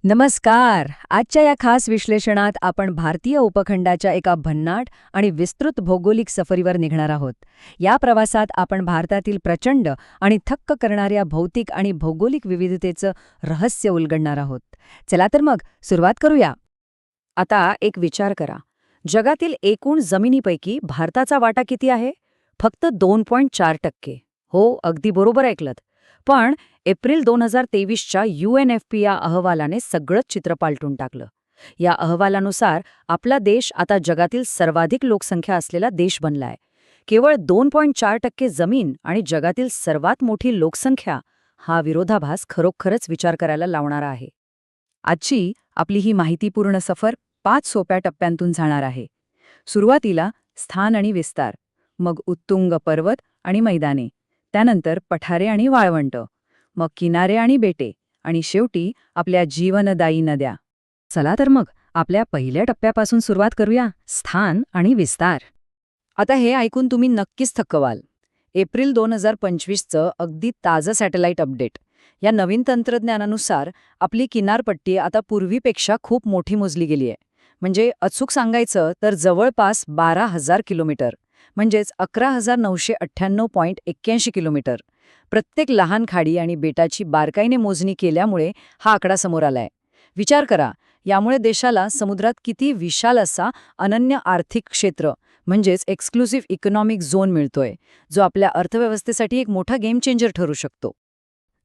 नमस्कार. आजच्या या खास विश्लेषणात आपण भारतीय उपखंडाच्या एका भन्नाट आणि विस्तृत भौगोलिक सफरीवर निघणार आहोत. या प्रवासात आपण भारतातील प्रचंड आणि थक्क करणाऱ्या भौतिक आणि भौगोलिक विविधतेचं रहस्य उलगडणार आहोत. चला तर मग सुरुवात करूया. आता एक विचार करा. जगातील एकूण जमिनीपैकी भारताचा वाटा किती आहे? फक्त 2.4%. हो, अगदी बरोबर ऐकलत. पण एप्रिल 2023च्या UNFPA अहवालाने सगळंच चित्र पालटून टाकलं. या अहवालानुसार आपला देश आता जगातील सर्वाधिक लोकसंख्या असलेला देश बनलाय. केवळ 2.4% जमीन आणि जगातील सर्वात मोठी लोकसंख्या, हा विरोधाभास खरोखरच विचार करायला लावणारा आहे. आजची आपली ही माहितीपूर्ण सफर 5 सोप्या टप्प्यांतून जाणार आहे. सुरुवातीला स्थान आणि विस्तार, मग उत्तुंग पर्वत आणि मैदाने, त्यानंतर पठारे आणि वाळवंट, मग किनारे आणि बेटे, आणि शेवटी आपल्या जीवनदायी नद्या. चला तर मग आपल्या पहिल्या टप्प्यापासून सुरुवात करूया, स्थान आणि विस्तार. आता हे ऐकून तुम्ही नक्कीच थक्क व्हाल. एप्रिल 2025चं अगदी ताजं सॅटेलाइट अपडेट. या नवीन तंत्रज्ञानानुसार आपली किनारपट्टी आता पूर्वीपेक्षा खूप मोठी मोजली गेली आहे. म्हणजे अचूक सांगायचं तर जवळपास 12,000 किलोमीटर, म्हणजेच 11,998.81 किलोमीटर. प्रत्येक लहान खाडी आणि बेटाची बारकाईने मोजणी केल्यामुळे हा आकडा समोर आलाय. विचार करा, यामुळे देशाला समुद्रात किती विशाल असा अनन्य आर्थिक क्षेत्र, म्हणजेच एक्सक्लुसिव्ह इकॉनॉमिक झोन मिळतोय, जो आपल्या अर्थव्यवस्थेसाठी एक मोठा गेम चेंजर ठरू शकतो.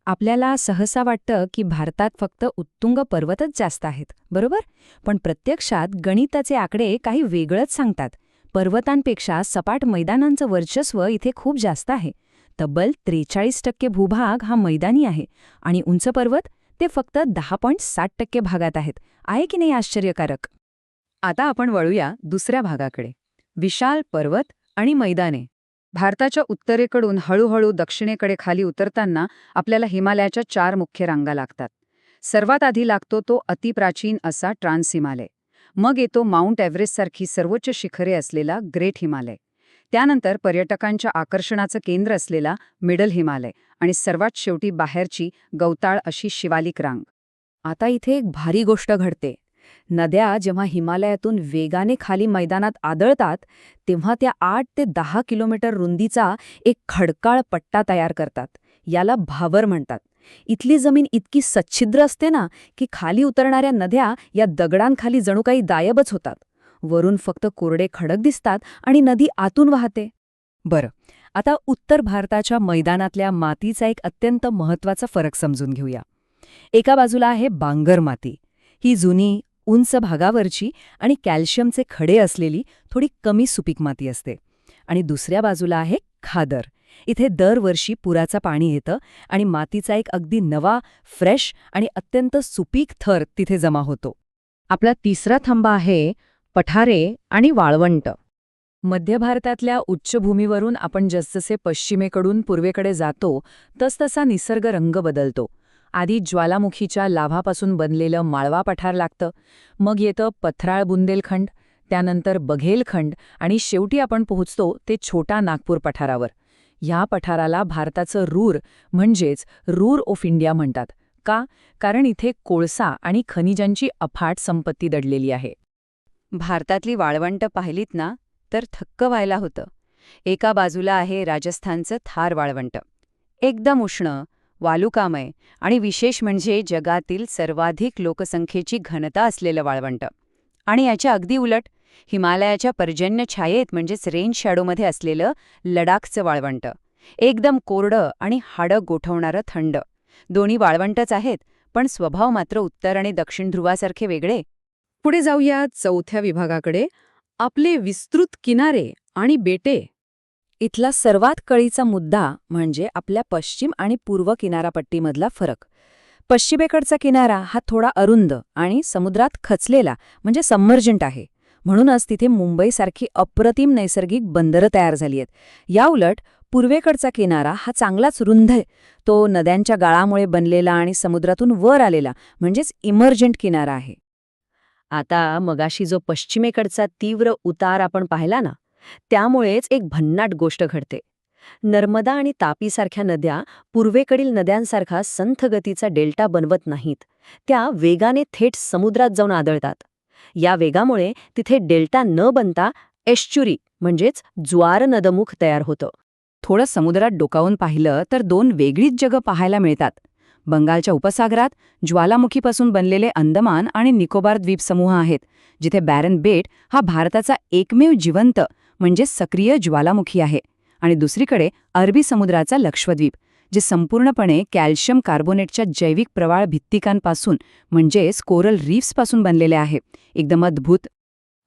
आपल्याला सहसा वाटतं की भारतात फक्त उत्तुंग पर्वतच जास्त आहेत, बरोबर? पण प्रत्यक्षात गणिताचे आकडे काही वेगळंच सांगतात. पर्वतांपेक्षा सपाट मैदानांचं वर्चस्व इथे खूप जास्त आहे. तब्बल 43% भूभाग हा मैदानी आहे आणि उंच पर्वत ते फक्त 10.7% भागात आहेत. आहे की नाही आश्चर्यकारक? आता आपण वळूया दुसऱ्या भागाकडे, विशाल पर्वत आणि मैदाने. भारताच्या उत्तरेकडून हळूहळू दक्षिणेकडे खाली उतरताना आपल्याला हिमालयाच्या 4 मुख्य रांगा लागतात. सर्वात आधी लागतो तो अतिप्राचीन असा ट्रान्स हिमालय. मग येतो माउंट एव्हरेस्टसारखी सर्वोच्च शिखरे असलेला ग्रेट हिमालय. त्यानंतर पर्यटकांच्या आकर्षणाचं केंद्र असलेला मिडल हिमालय आणि सर्वात शेवटी बाहेरची गवताळ अशी शिवालिक रांग. आता इथे एक भारी गोष्ट घडते. नद्या जेव्हा हिमालयातून वेगाने खाली मैदानात आदळतात, तेव्हा त्या 8 ते 10 किलोमीटर रुंदीचा एक खडकाळ पट्टा तयार करतात. याला भावर म्हणतात. इथली जमीन इतकी सच्छिद्र असते ना, की खाली उतरणाऱ्या नद्या या दगडांखाली जणू काही गायबच होतात. वरून फक्त कोरडे खडक दिसतात आणि नदी आतून वाहते. बरं, आता उत्तर भारताच्या मैदानातल्या मातीचा एक अत्यंत महत्त्वाचा फरक समजून घेऊया. एका बाजूला आहे बांगर माती. ही जुनी, उंच भागावरची आणि कॅल्शियमचे खडे असलेली थोडी कमी सुपीक माती असते. आणि दुसऱ्या बाजूला आहे खादर. इथे दरवर्षी पुराचं पाणी येतं आणि मातीचा एक अगदी नवा, फ्रेश आणि अत्यंत सुपीक थर तिथे जमा होतो. आपला तिसरा थंबा आहे पठारे आणि वाळवंट. मध्य भारतातल्या उच्चभूमीवरून आपण जसजसे पश्चिमेकडून पूर्वेकडे जातो, तसतसा निसर्ग रंग बदलतो. आधी ज्वालामुखीच्या लाव्हापासून बनलेलं माळवा पठार लागतं, मग येतं पथराळ बुंदेलखंड, त्यानंतर बघेलखंड आणि शेवटी आपण पोहोचतो ते छोटा नागपूर पठारावर. ह्या पठाराला भारताचं रूर म्हणजेच रूर ऑफ इंडिया म्हणतात. का? कारण इथे कोळसा आणि खनिजांची अफाट संपत्ती दडलेली आहे. भारतातली वाळवंट पाहिलीत ना, तर थक्क व्हायला होतं. एका बाजूला आहे राजस्थानचं थार वाळवंट. एकदम उष्ण, वालुकामय आणि विशेष म्हणजे जगातील सर्वाधिक लोकसंख्येची घनता असलेलं वाळवंट. आणि याच्या अगदी उलट हिमालयाच्या पर्जन्य छायेत म्हणजेच रेंज शॅडोमध्ये असलेलं लडाखचं वाळवंट. एकदम कोरडं आणि हाडं गोठवणारं थंड. दोन्ही वाळवंटच आहेत, पण स्वभाव मात्र उत्तर आणि दक्षिण ध्रुवासारखे वेगळे. पुढे जाऊया चौथ्या विभागाकडे, आपले विस्तृत किनारे आणि बेटे. इथला सर्वात कळीचा मुद्दा म्हणजे आपल्या पश्चिम आणि पूर्व किनारापट्टीमधला फरक. पश्चिमेकडचा किनारा हा थोडा अरुंद आणि समुद्रात खचलेला म्हणजे सबमर्जंट आहे. म्हणूनच तिथे मुंबईसारखी अप्रतिम नैसर्गिक बंदरं तयार झाली आहेत. याउलट पूर्वेकडचा किनारा हा चांगलाच रुंद आहे. तो नद्यांच्या गाळामुळे बनलेला आणि समुद्रातून वर आलेला म्हणजेच इमर्जंट किनारा आहे. आता मगाशी जो पश्चिमेकडचा तीव्र उतार आपण पाहिला ना, त्यामुळेच एक भन्नाट गोष्ट घडते. नर्मदा आणि तापीसारख्या नद्या पूर्वेकडील नद्यांसारखा संथ गतीचा डेल्टा बनवत नाहीत. त्या वेगाने थेट समुद्रात जाऊन आदळतात. या वेगामुळे तिथे डेल्टा न बनता एश्चुरी म्हणजेच ज्वार नदमुख तयार होतं. थोडं समुद्रात डोकावून पाहिलं तर दोन वेगळीच जगं पाहायला मिळतात. बंगालच्या उपसागरात ज्वालामुखीपासून बनलेले अंदमान आणि निकोबार द्वीपसमूह आहेत, जिथे बॅरन बेट हा भारताचा एकमेव जिवंत म्हणजे सक्रिय ज्वालामुखी आहे. आणि दुसरीकडे अरबी समुद्राचा लक्षद्वीप, जे संपूर्णपणे कॅल्शियम कार्बोनेटच्या जैविक प्रवाळ भित्तिकांपासून म्हणजेच कोरल रीफ्सपासून बनलेले आहे. एकदम अद्भुत.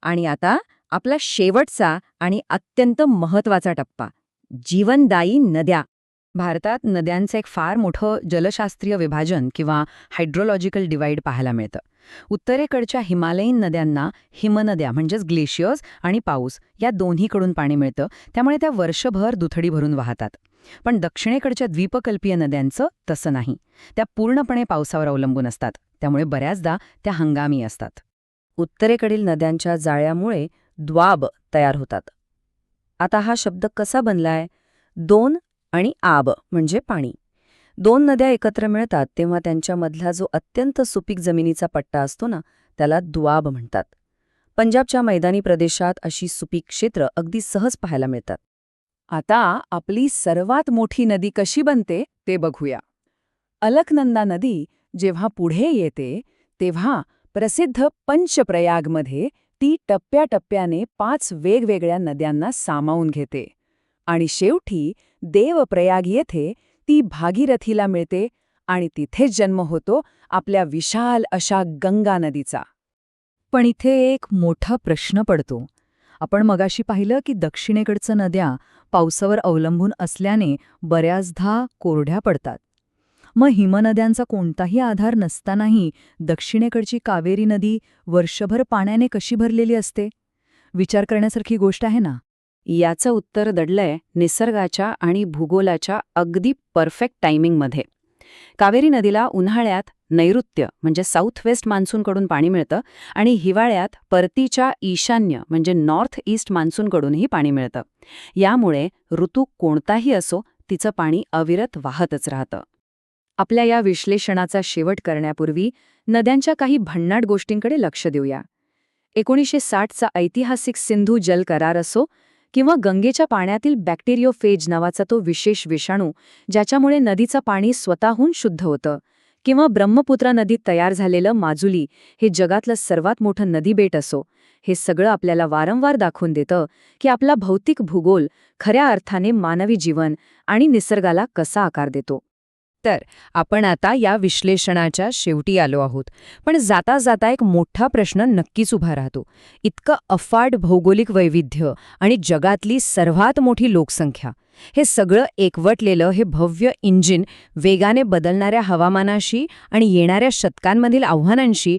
आणि आता आपला शेवटचा आणि अत्यंत महत्त्वाचा टप्पा, जीवनदायी नद्या. भारतात नद्यांचं एक फार मोठं जलशास्त्रीय विभाजन किंवा हायड्रोलॉजिकल डिवाइड पाहायला मिळतं. उत्तरेकडच्या हिमालयीन नद्यांना हिमनद्या म्हणजेच ग्लेशियर्स आणि पाऊस या दोन्हीकडून पाणी मिळतं, त्यामुळे त्या वर्षभर दुथडी भरून वाहतात. पण दक्षिणेकडच्या द्वीपकल्पीय नद्यांचं तसं नाही. त्या पूर्णपणे पावसावर अवलंबून असतात, त्यामुळे बऱ्याचदा त्या हंगामी असतात. उत्तरेकडील नद्यांच्या जाळ्यामुळे द्वाब तयार होतात. आता हा शब्द कसा बनलाय? दोन आणि आब म्हणजे पाणी. दोन नद्या एकत्र मिळतात तेव्हा त्यांच्यामधला जो अत्यंत सुपीक जमिनीचा पट्टा असतो ना, त्याला द्वाब म्हणतात. पंजाबच्या मैदानी प्रदेशात अशी सुपीक क्षेत्र अगदी सहज पाहायला मिळतात. आता आपली सर्वात मोठी नदी कशी बनते ते बघूया. अलकनंदा नदी जेव्हा पुढे येते तेव्हा प्रसिद्ध पंचप्रयागमध्ये ती टप्प्याटप्प्याने 5 वेगवेगळ्या नद्यांना सामावून घेते. आणि शेवटी देवप्रयाग येथे ती भागीरथीला मिळते आणि तिथेच जन्म होतो आपल्या विशाल अशा गंगा नदीचा. पण इथे एक मोठा प्रश्न पडतो. आपण मगाशी पाहिलं की दक्षिणेकडच्या नद्या पावसावर अवलंबून असल्याने बऱ्याचदा कोरड्या पडतात. मग हिमनद्यांचा कोणताही आधार नसतानाही दक्षिणेकडची कावेरी नदी वर्षभर पाण्याने कशी भरलेली असते? विचार करण्यासारखी गोष्ट आहे ना? याचं उत्तर दडलंय निसर्गाच्या आणि भूगोलाच्या अगदी परफेक्ट टायमिंगमध्ये. कावेरी नदीला उन्हाळ्यात नैऋत्य म्हणजे साऊथ वेस्ट मान्सूनकडून पाणी मिळतं आणि हिवाळ्यात परतीच्या ईशान्य म्हणजे नॉर्थ ईस्ट मान्सूनकडूनही पाणी मिळतं. यामुळे ऋतू कोणताही असो तिचं पाणी अविरत वाहतच राहतं. आपल्या या विश्लेषणाचा शेवट करण्यापूर्वी नद्यांच्या काही भन्नाट गोष्टींकडे लक्ष देऊया. 1960चा ऐतिहासिक सिंधू जल करार असो किंवा गंगेच्या पाण्यातील बॅक्टेरियोफेज नावाचा तो विशेष विषाणू ज्याच्यामुळे नदीचं पाणी स्वतःहून शुद्ध होतं, किंवा ब्रह्मपुत्रा नदीत तयार झालेलं माजुली हे जगातलं सर्वात मोठं नदीबेट असो, हे सगळं आपल्याला वारंवार दाखवून देतं की आपला भौतिक भूगोल खऱ्या अर्थाने मानवी जीवन आणि निसर्गाला कसा आकार देतो. तर आपण आता या विश्लेषणाच्या शेवटी आलो आहोत. पण जाता जाता एक मोठा प्रश्न नक्कीच उभा राहतो. इतकं अफाट भौगोलिक वैविध्य आणि जगातली सर्वात मोठी लोकसंख्या, हे सगळं एकवटलेलं हे भव्य इंजिन वेगाने बदलणाऱ्या हवामानाशी आणि येणाऱ्या शतकांमधील आव्हानांशी